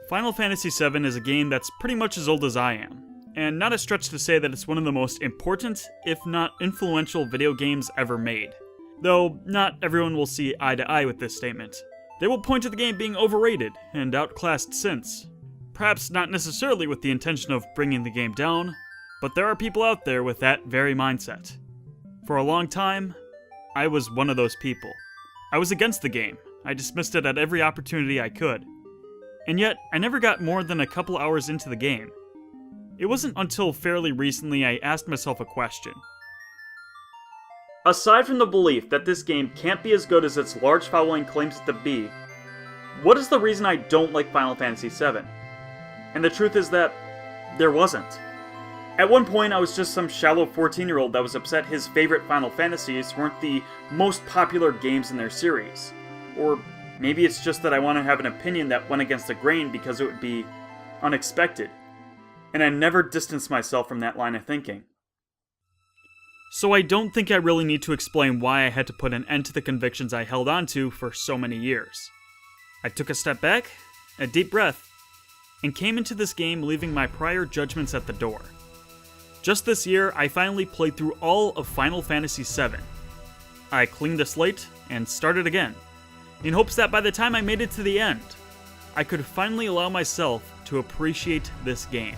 Final Fantasy VII is a game that's pretty much as old as I am, and not a stretch to say that it's one of the most important, if not influential, video games ever made. Though, not everyone will see eye to eye with this statement. They will point to the game being overrated and outclassed since. Perhaps not necessarily with the intention of bringing the game down, but there are people out there with that very mindset. For a long time, I was one of those people. I was against the game. I dismissed it at every opportunity I could. And yet, I never got more than a couple hours into the game. It wasn't until fairly recently I asked myself a question. Aside from the belief that this game can't be as good as its large following claims it to be, what is the reason I don't like Final Fantasy VII? And the truth is that there wasn't. At one point, I was just some shallow 14-year-old that was upset his favorite Final Fantasies weren't the most popular games in their series. Or maybe it's just that I want to have an opinion that went against the grain because it would be unexpected. And I never distanced myself from that line of thinking. So I don't think I really need to explain why I had to put an end to the convictions I held onto for so many years. I took a step back, a deep breath, and came into this game leaving my prior judgments at the door. Just this year, I finally played through all of Final Fantasy VII. I cleaned the slate and started again, in hopes that by the time I made it to the end, I could finally allow myself to appreciate this game.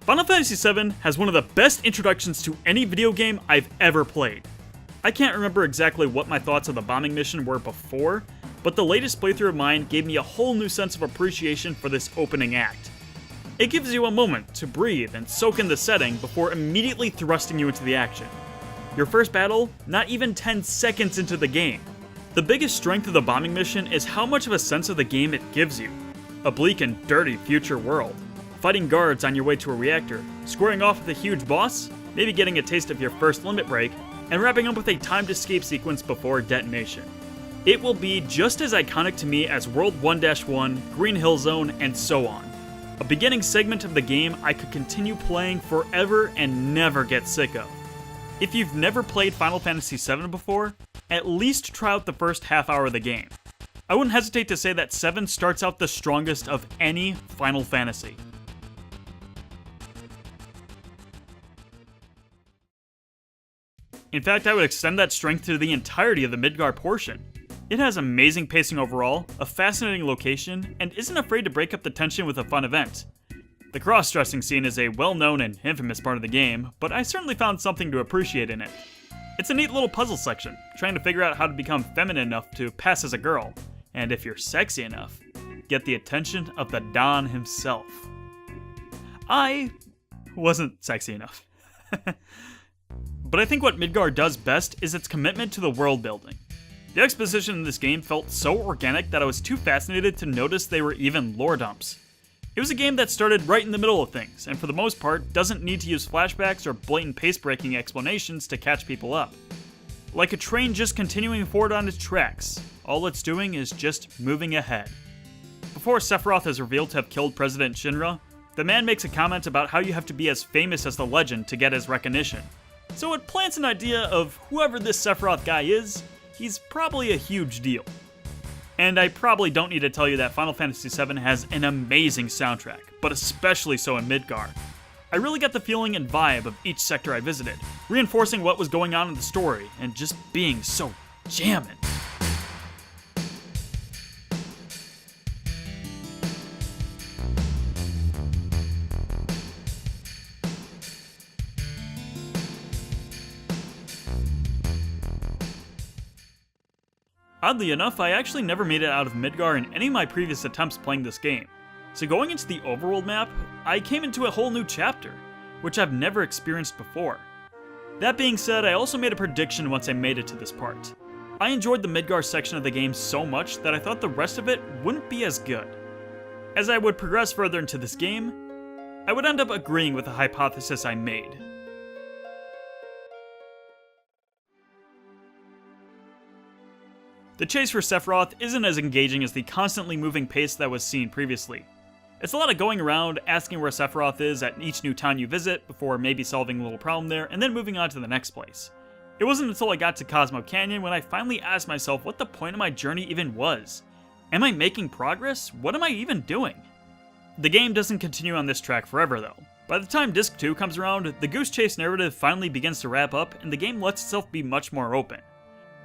Final Fantasy VII has one of the best introductions to any video game I've ever played. I can't remember exactly what my thoughts of the bombing mission were before, but the latest playthrough of mine gave me a whole new sense of appreciation for this opening act. It gives you a moment to breathe and soak in the setting before immediately thrusting you into the action. Your first battle, not even 10 seconds into the game. The biggest strength of the bombing mission is how much of a sense of the game it gives you. A bleak and dirty future world. Fighting guards on your way to a reactor, squaring off with a huge boss, maybe getting a taste of your first limit break, and wrapping up with a timed escape sequence before detonation. It will be just as iconic to me as World 1-1, Green Hill Zone, and so on. A beginning segment of the game I could continue playing forever and never get sick of. If you've never played Final Fantasy VII before, at least try out the first half hour of the game. I wouldn't hesitate to say that 7 starts out the strongest of any Final Fantasy. In fact, I would extend that strength to the entirety of the Midgar portion. It has amazing pacing overall, a fascinating location, and isn't afraid to break up the tension with a fun event. The cross-dressing scene is a well-known and infamous part of the game, but I certainly found something to appreciate in it. It's a neat little puzzle section, trying to figure out how to become feminine enough to pass as a girl, and if you're sexy enough, get the attention of the Don himself. I wasn't sexy enough. But I think what Midgar does best is its commitment to the world building. The exposition in this game felt so organic that I was too fascinated to notice they were even lore dumps. It was a game that started right in the middle of things, and for the most part, doesn't need to use flashbacks or blatant pace-breaking explanations to catch people up. Like a train just continuing forward on its tracks, all it's doing is just moving ahead. Before Sephiroth is revealed to have killed President Shinra, the man makes a comment about how you have to be as famous as the legend to get his recognition. So it plants an idea of whoever this Sephiroth guy is, he's probably a huge deal. And I probably don't need to tell you that Final Fantasy VII has an amazing soundtrack, but especially so in Midgar. I really got the feeling and vibe of each sector I visited, reinforcing what was going on in the story, and just being so jammin'. Oddly enough, I actually never made it out of Midgar in any of my previous attempts playing this game. So going into the overworld map, I came into a whole new chapter, which I've never experienced before. That being said, I also made a prediction once I made it to this part. I enjoyed the Midgar section of the game so much that I thought the rest of it wouldn't be as good. As I would progress further into this game, I would end up agreeing with the hypothesis I made. The chase for Sephiroth isn't as engaging as the constantly moving pace that was seen previously. It's a lot of going around, asking where Sephiroth is at each new town you visit, before maybe solving a little problem there, and then moving on to the next place. It wasn't until I got to Cosmo Canyon when I finally asked myself what the point of my journey even was. Am I making progress? What am I even doing? The game doesn't continue on this track forever though. By the time Disc 2 comes around, the Goose Chase narrative finally begins to wrap up and the game lets itself be much more open.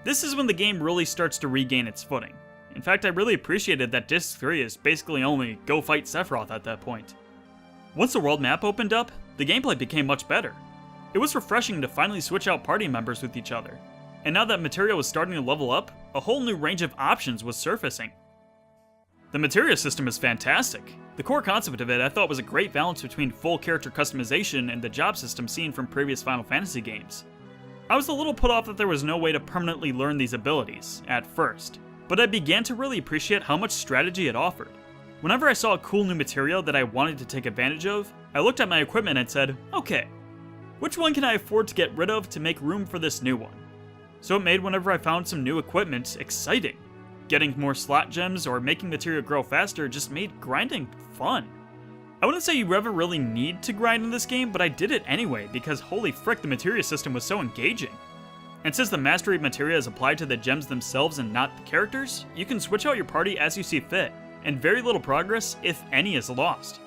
This is when the game really starts to regain its footing. In fact, I really appreciated that Disc 3 is basically only go fight Sephiroth at that point. Once the world map opened up, the gameplay became much better. It was refreshing to finally switch out party members with each other. And now that materia was starting to level up, a whole new range of options was surfacing. The materia system is fantastic. The core concept of it I thought was a great balance between full character customization and the job system seen from previous Final Fantasy games. I was a little put off that there was no way to permanently learn these abilities, at first, but I began to really appreciate how much strategy it offered. Whenever I saw a cool new material that I wanted to take advantage of, I looked at my equipment and said, okay, which one can I afford to get rid of to make room for this new one? So it made whenever I found some new equipment exciting. Getting more slot gems or making material grow faster just made grinding fun. I wouldn't say you ever really need to grind in this game, but I did it anyway because holy frick, the materia system was so engaging. And since the mastery of materia is applied to the gems themselves and not the characters, you can switch out your party as you see fit, and very little progress, if any, is lost.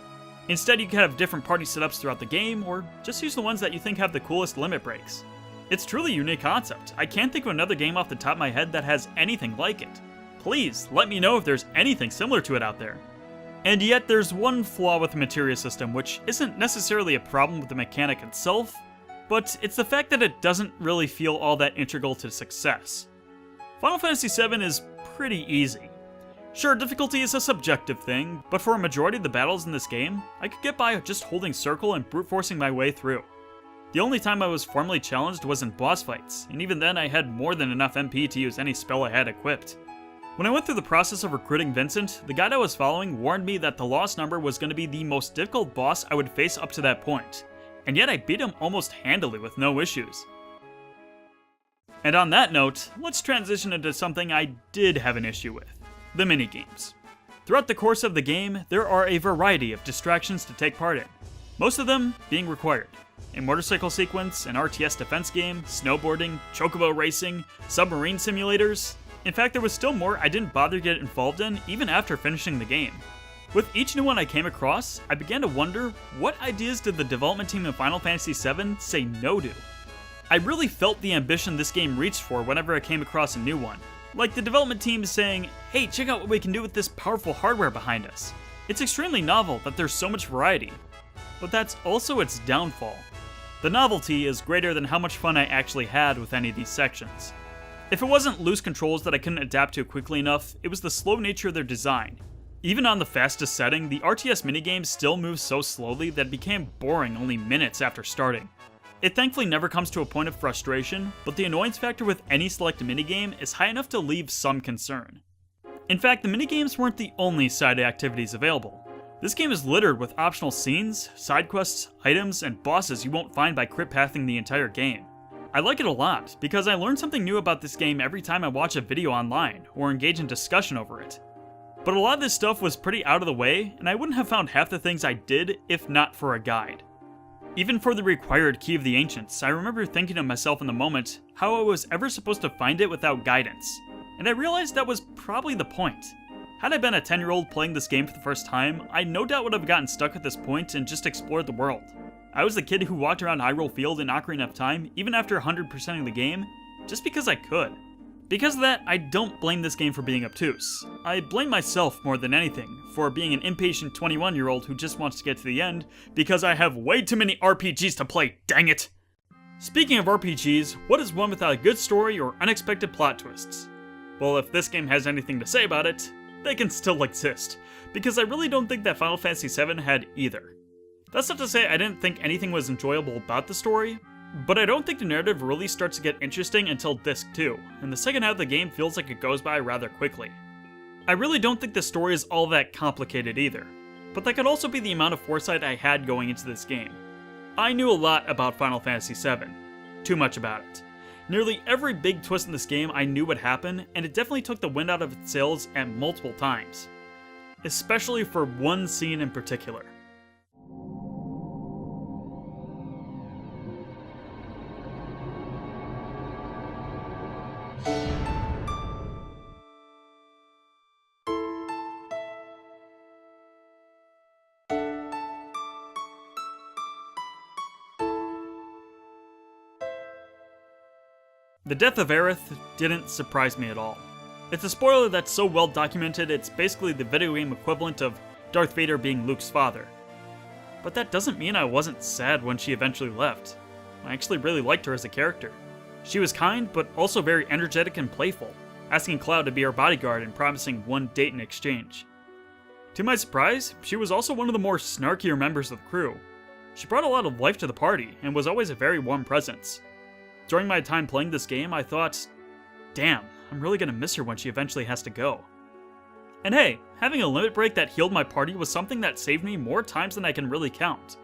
Instead, you can have different party setups throughout the game, or just use the ones that you think have the coolest limit breaks. It's truly a unique concept. I can't think of another game off the top of my head that has anything like it. Please, let me know if there's anything similar to it out there. And yet, there's one flaw with the materia system, which isn't necessarily a problem with the mechanic itself, but it's the fact that it doesn't really feel all that integral to success. Final Fantasy VII is pretty easy. Sure, difficulty is a subjective thing, but for a majority of the battles in this game, I could get by just holding circle and brute forcing my way through. The only time I was formally challenged was in boss fights, and even then I had more than enough MP to use any spell I had equipped. When I went through the process of recruiting Vincent, the guide I was following warned me that the Lost Number was going to be the most difficult boss I would face up to that point, and yet I beat him almost handily with no issues. And on that note, let's transition into something I did have an issue with: the minigames. Throughout the course of the game, there are a variety of distractions to take part in, most of them being required. A motorcycle sequence, an RTS defense game, snowboarding, chocobo racing, submarine simulators. In fact, there was still more I didn't bother to get involved in even after finishing the game. With each new one I came across, I began to wonder, what ideas did the development team of Final Fantasy VII say no to? I really felt the ambition this game reached for whenever I came across a new one. Like the development team saying, hey, check out what we can do with this powerful hardware behind us. It's extremely novel that there's so much variety. But that's also its downfall. The novelty is greater than how much fun I actually had with any of these sections. If it wasn't loose controls that I couldn't adapt to quickly enough, it was the slow nature of their design. Even on the fastest setting, the RTS minigames still move so slowly that it became boring only minutes after starting. It thankfully never comes to a point of frustration, but the annoyance factor with any selected minigame is high enough to leave some concern. In fact, the minigames weren't the only side activities available. This game is littered with optional scenes, side quests, items, and bosses you won't find by crit pathing the entire game. I like it a lot, because I learn something new about this game every time I watch a video online, or engage in discussion over it. But a lot of this stuff was pretty out of the way, and I wouldn't have found half the things I did if not for a guide. Even for the required Key of the Ancients, I remember thinking to myself in the moment how I was ever supposed to find it without guidance, and I realized that was probably the point. Had I been a 10-year-old playing this game for the first time, I no doubt would have gotten stuck at this point and just explored the world. I was the kid who walked around Hyrule Field in Ocarina of Time, even after 100%ing the game, just because I could. Because of that, I don't blame this game for being obtuse. I blame myself more than anything for being an impatient 21-year-old who just wants to get to the end because I have way too many RPGs to play, dang it! Speaking of RPGs, what is one without a good story or unexpected plot twists? Well, if this game has anything to say about it, they can still exist, because I really don't think that Final Fantasy VII had either. That's not to say I didn't think anything was enjoyable about the story, But I don't think the narrative really starts to get interesting until Disc 2, and the second half of the game feels like it goes by rather quickly. I really don't think the story is all that complicated either, but that could also be the amount of foresight I had going into this game. I knew a lot about Final Fantasy VII. Too much about it. Nearly every big twist in this game I knew would happen, and it definitely took the wind out of its sails at multiple times. Especially for one scene in particular. The death of Aerith didn't surprise me at all. It's a spoiler that's so well documented it's basically the video game equivalent of Darth Vader being Luke's father. But that doesn't mean I wasn't sad when she eventually left. I actually really liked her as a character. She was kind, but also very energetic and playful, asking Cloud to be her bodyguard and promising one date in exchange. To my surprise, she was also one of the more snarkier members of the crew. She brought a lot of life to the party, and was always a very warm presence. During my time playing this game, I thought, damn, I'm really gonna miss her when she eventually has to go. And hey, having a limit break that healed my party was something that saved me more times than I can really count.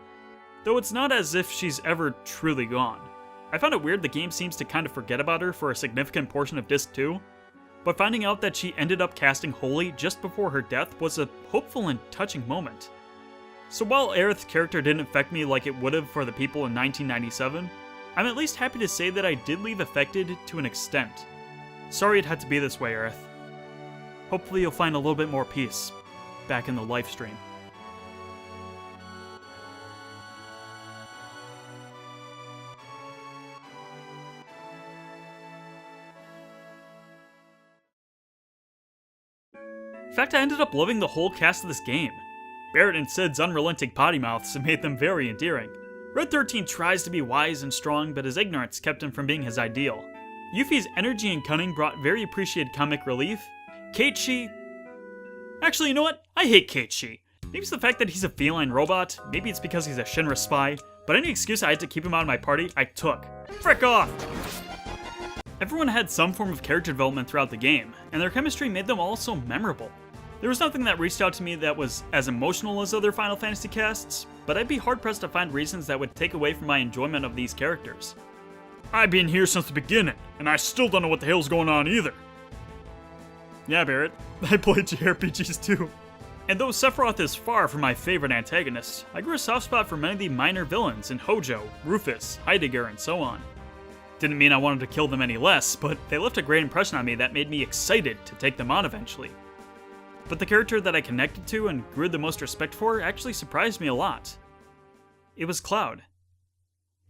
Though it's not as if she's ever truly gone. I found it weird the game seems to kind of forget about her for a significant portion of Disc 2, but finding out that she ended up casting Holy just before her death was a hopeful and touching moment. So while Aerith's character didn't affect me like it would have for the people in 1997, I'm at least happy to say that I did leave affected to an extent. Sorry it had to be this way, Aerith. Hopefully you'll find a little bit more peace back in the live stream. In fact, I ended up loving the whole cast of this game. Barrett and Cid's unrelenting potty mouths made them very endearing. Red 13 tries to be wise and strong, but his ignorance kept him from being his ideal. Yuffie's energy and cunning brought very appreciated comic relief. Keiichi... Actually, you know what? I hate Keiichi. Maybe it's the fact that he's a feline robot, maybe it's because he's a Shinra spy, but any excuse I had to keep him out of my party, I took. Frick off! Everyone had some form of character development throughout the game, and their chemistry made them all so memorable. There was nothing that reached out to me that was as emotional as other Final Fantasy casts, but I'd be hard-pressed to find reasons that would take away from my enjoyment of these characters. I've been here since the beginning, and I still don't know what the hell's going on either. Yeah, Barrett, I played JRPGs too. And though Sephiroth is far from my favorite antagonist, I grew a soft spot for many of the minor villains in Hojo, Rufus, Heidegger, and so on. Didn't mean I wanted to kill them any less, but they left a great impression on me that made me excited to take them on eventually. But the character that I connected to and grew the most respect for actually surprised me a lot. It was Cloud.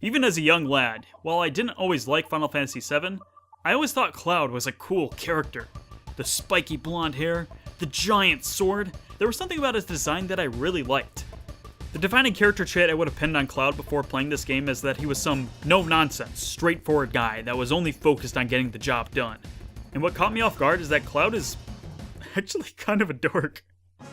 Even as a young lad, while I didn't always like Final Fantasy VII, I always thought Cloud was a cool character. The spiky blonde hair, the giant sword, there was something about his design that I really liked. The defining character trait I would have pinned on Cloud before playing this game is that he was some no-nonsense, straightforward guy that was only focused on getting the job done. And what caught me off guard is that Cloud is actually kind of a dork.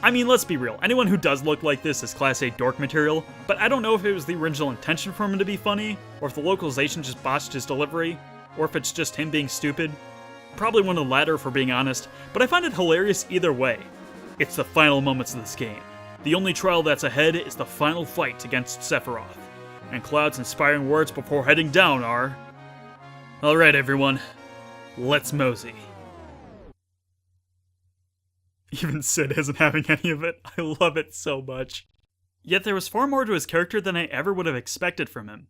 I mean, let's be real, anyone who does look like this is Class A dork material, but I don't know if it was the original intention for him to be funny, or if the localization just botched his delivery, or if it's just him being stupid. Probably one of the latter, if we're being honest, but I find it hilarious either way. It's the final moments of this game. The only trial that's ahead is the final fight against Sephiroth. And Cloud's inspiring words before heading down are... Alright everyone, let's mosey. Even Cid isn't having any of it. I love it so much. Yet there was far more to his character than I ever would have expected from him.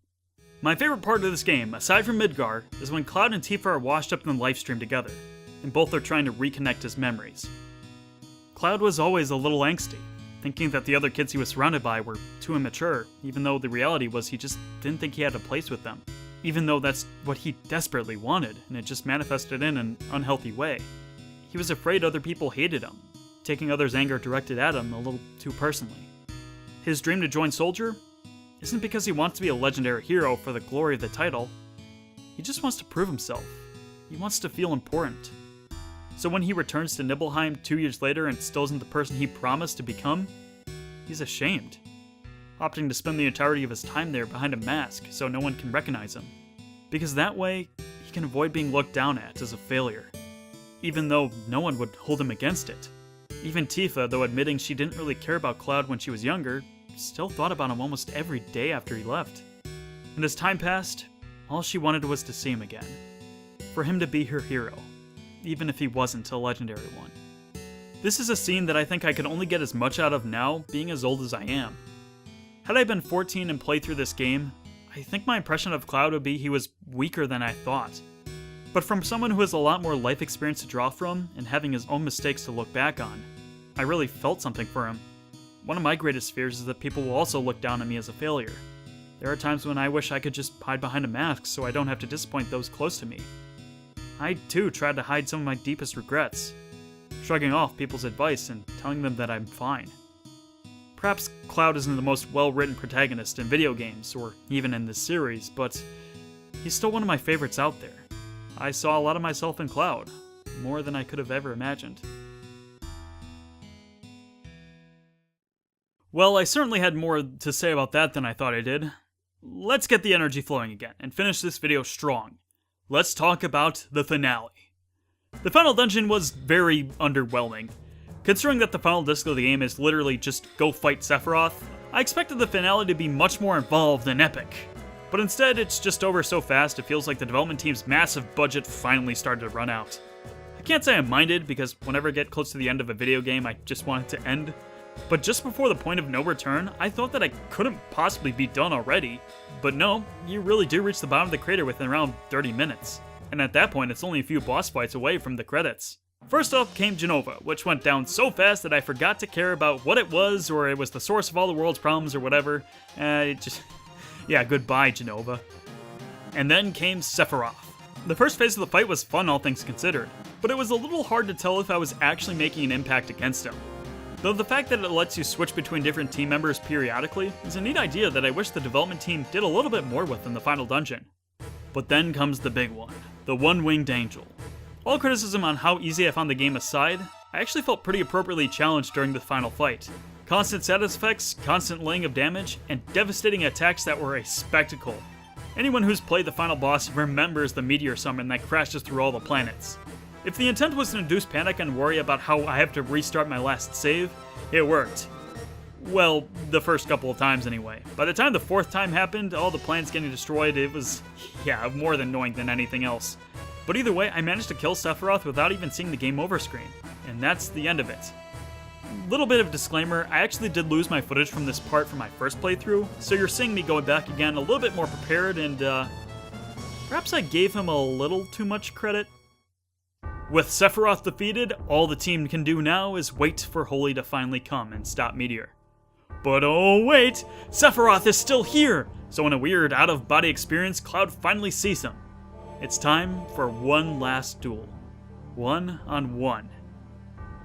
My favorite part of this game, aside from Midgar, is when Cloud and Tifa are washed up in the livestream together, and both are trying to reconnect his memories. Cloud was always a little angsty, thinking that the other kids he was surrounded by were too immature, even though the reality was he just didn't think he had a place with them. Even though that's what he desperately wanted, and it just manifested in an unhealthy way. He was afraid other people hated him, taking others' anger directed at him a little too personally. His dream to join Soldier isn't because he wants to be a legendary hero for the glory of the title. He just wants to prove himself. He wants to feel important. So when he returns to Nibelheim 2 years later and still isn't the person he promised to become, he's ashamed. opting to spend the entirety of his time there behind a mask so no one can recognize him. Because that way, he can avoid being looked down at as a failure, even though no one would hold him against it. Even Tifa, though admitting she didn't really care about Cloud when she was younger, still thought about him almost every day after he left. And as time passed, all she wanted was to see him again. For him to be her hero, even if he wasn't a legendary one. This is a scene that I think I could only get as much out of now, being as old as I am. Had I been 14 and played through this game, I think my impression of Cloud would be he was weaker than I thought. But from someone who has a lot more life experience to draw from, and having his own mistakes to look back on, I really felt something for him. One of my greatest fears is that people will also look down on me as a failure. There are times when I wish I could just hide behind a mask so I don't have to disappoint those close to me. I, too, tried to hide some of my deepest regrets, shrugging off people's advice and telling them that I'm fine. Perhaps Cloud isn't the most well-written protagonist in video games, or even in this series, but he's still one of my favorites out there. I saw a lot of myself in Cloud, more than I could have ever imagined. Well, I certainly had more to say about that than I thought I did. Let's get the energy flowing again, and finish this video strong. Let's talk about the finale. The final dungeon was very underwhelming. Considering that the final disc of the game is literally just go fight Sephiroth, I expected the finale to be much more involved and epic. But instead, it's just over so fast it feels like the development team's massive budget finally started to run out. I can't say I minded, because whenever I get close to the end of a video game, I just want it to end. But just before the point of no return, I thought that I couldn't possibly be done already. But no, you really do reach the bottom of the crater within around 30 minutes. And at that point, it's only a few boss fights away from the credits. First up came Genova, which went down so fast that I forgot to care about what it was, or it was the source of all the world's problems, or whatever. Yeah, goodbye, Genova. And then came Sephiroth. The first phase of the fight was fun, all things considered, but it was a little hard to tell if I was actually making an impact against him. Though the fact that it lets you switch between different team members periodically is a neat idea that I wish the development team did a little bit more with in the final dungeon. But then comes the big one, the one-winged angel. All criticism on how easy I found the game aside, I actually felt pretty appropriately challenged during the final fight. Constant status effects, constant laying of damage, and devastating attacks that were a spectacle. Anyone who's played the final boss remembers the meteor summon that crashes through all the planets. If the intent was to induce panic and worry about how I have to restart my last save, it worked. Well, the first couple of times anyway. By the time the fourth time happened, all the planets getting destroyed, it was, more than annoying than anything else. But either way, I managed to kill Sephiroth without even seeing the game over screen, and that's the end of it. Little bit of disclaimer, I actually did lose my footage from this part from my first playthrough, so you're seeing me going back again a little bit more prepared, and perhaps I gave him a little too much credit. With Sephiroth defeated, all the team can do now is wait for Holy to finally come and stop Meteor. But oh wait, Sephiroth is still here! So in a weird out-of-body experience, Cloud finally sees him. It's time for one last duel. 1-on-1.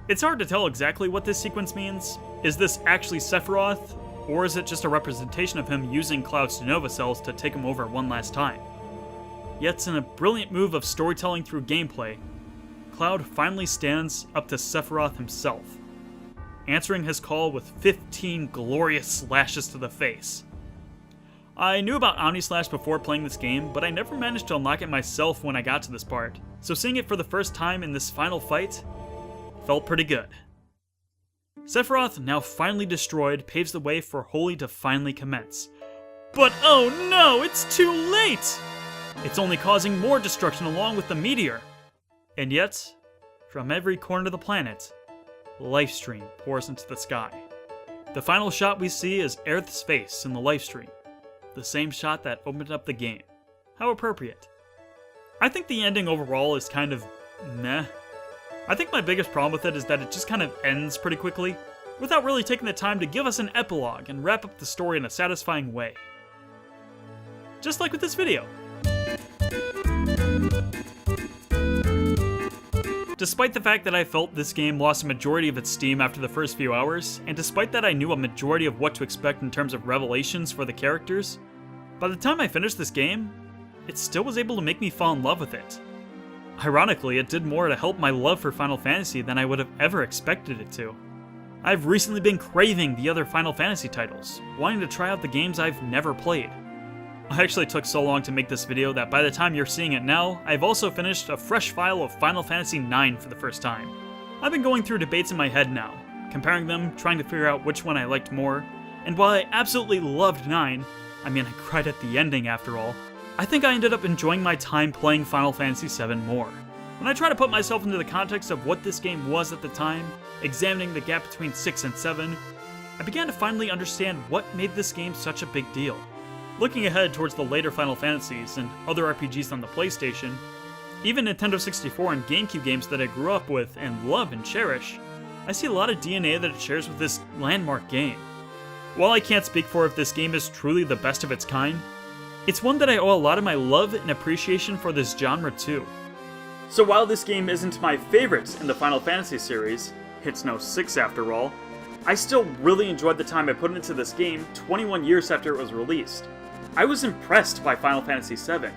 It's hard to tell exactly what this sequence means. Is this actually Sephiroth, or is it just a representation of him using Cloud's Genova cells to take him over one last time? Yet in a brilliant move of storytelling through gameplay, Cloud finally stands up to Sephiroth himself, answering his call with 15 glorious slashes to the face. I knew about Omnislash before playing this game, but I never managed to unlock it myself when I got to this part, so seeing it for the first time in this final fight felt pretty good. Sephiroth, now finally destroyed, paves the way for Holy to finally commence. But oh no, it's too late! It's only causing more destruction along with the meteor. And yet, from every corner of the planet, Lifestream pours into the sky. The final shot we see is Aerith's face in the Lifestream, the same shot that opened up the game. How appropriate. I think the ending overall is kind of meh. I think my biggest problem with it is that it just kind of ends pretty quickly, without really taking the time to give us an epilogue and wrap up the story in a satisfying way. Just like with this video. Despite the fact that I felt this game lost a majority of its steam after the first few hours, and despite that I knew a majority of what to expect in terms of revelations for the characters, by the time I finished this game, it still was able to make me fall in love with it. Ironically, it did more to help my love for Final Fantasy than I would have ever expected it to. I've recently been craving the other Final Fantasy titles, wanting to try out the games I've never played. I actually took so long to make this video that by the time you're seeing it now, I've also finished a fresh file of Final Fantasy IX for the first time. I've been going through debates in my head now, comparing them, trying to figure out which one I liked more, and while I absolutely loved 9, I cried at the ending after all, I think I ended up enjoying my time playing Final Fantasy VII more. When I try to put myself into the context of what this game was at the time, examining the gap between 6 and 7, I began to finally understand what made this game such a big deal. Looking ahead towards the later Final Fantasies and other RPGs on the PlayStation, even Nintendo 64 and GameCube games that I grew up with and love and cherish, I see a lot of DNA that it shares with this landmark game. While I can't speak for if this game is truly the best of its kind, it's one that I owe a lot of my love and appreciation for this genre too. So while this game isn't my favorite in the Final Fantasy series, it's no 6 after all, I still really enjoyed the time I put into this game 21 years after it was released. I was impressed by Final Fantasy VII.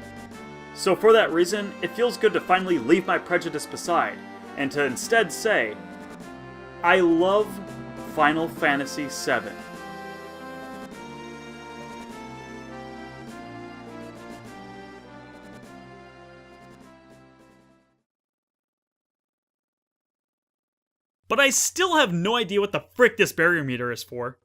So for that reason, it feels good to finally leave my prejudice beside, and to instead say, I love Final Fantasy VII. But I still have no idea what the frick this barrier meter is for.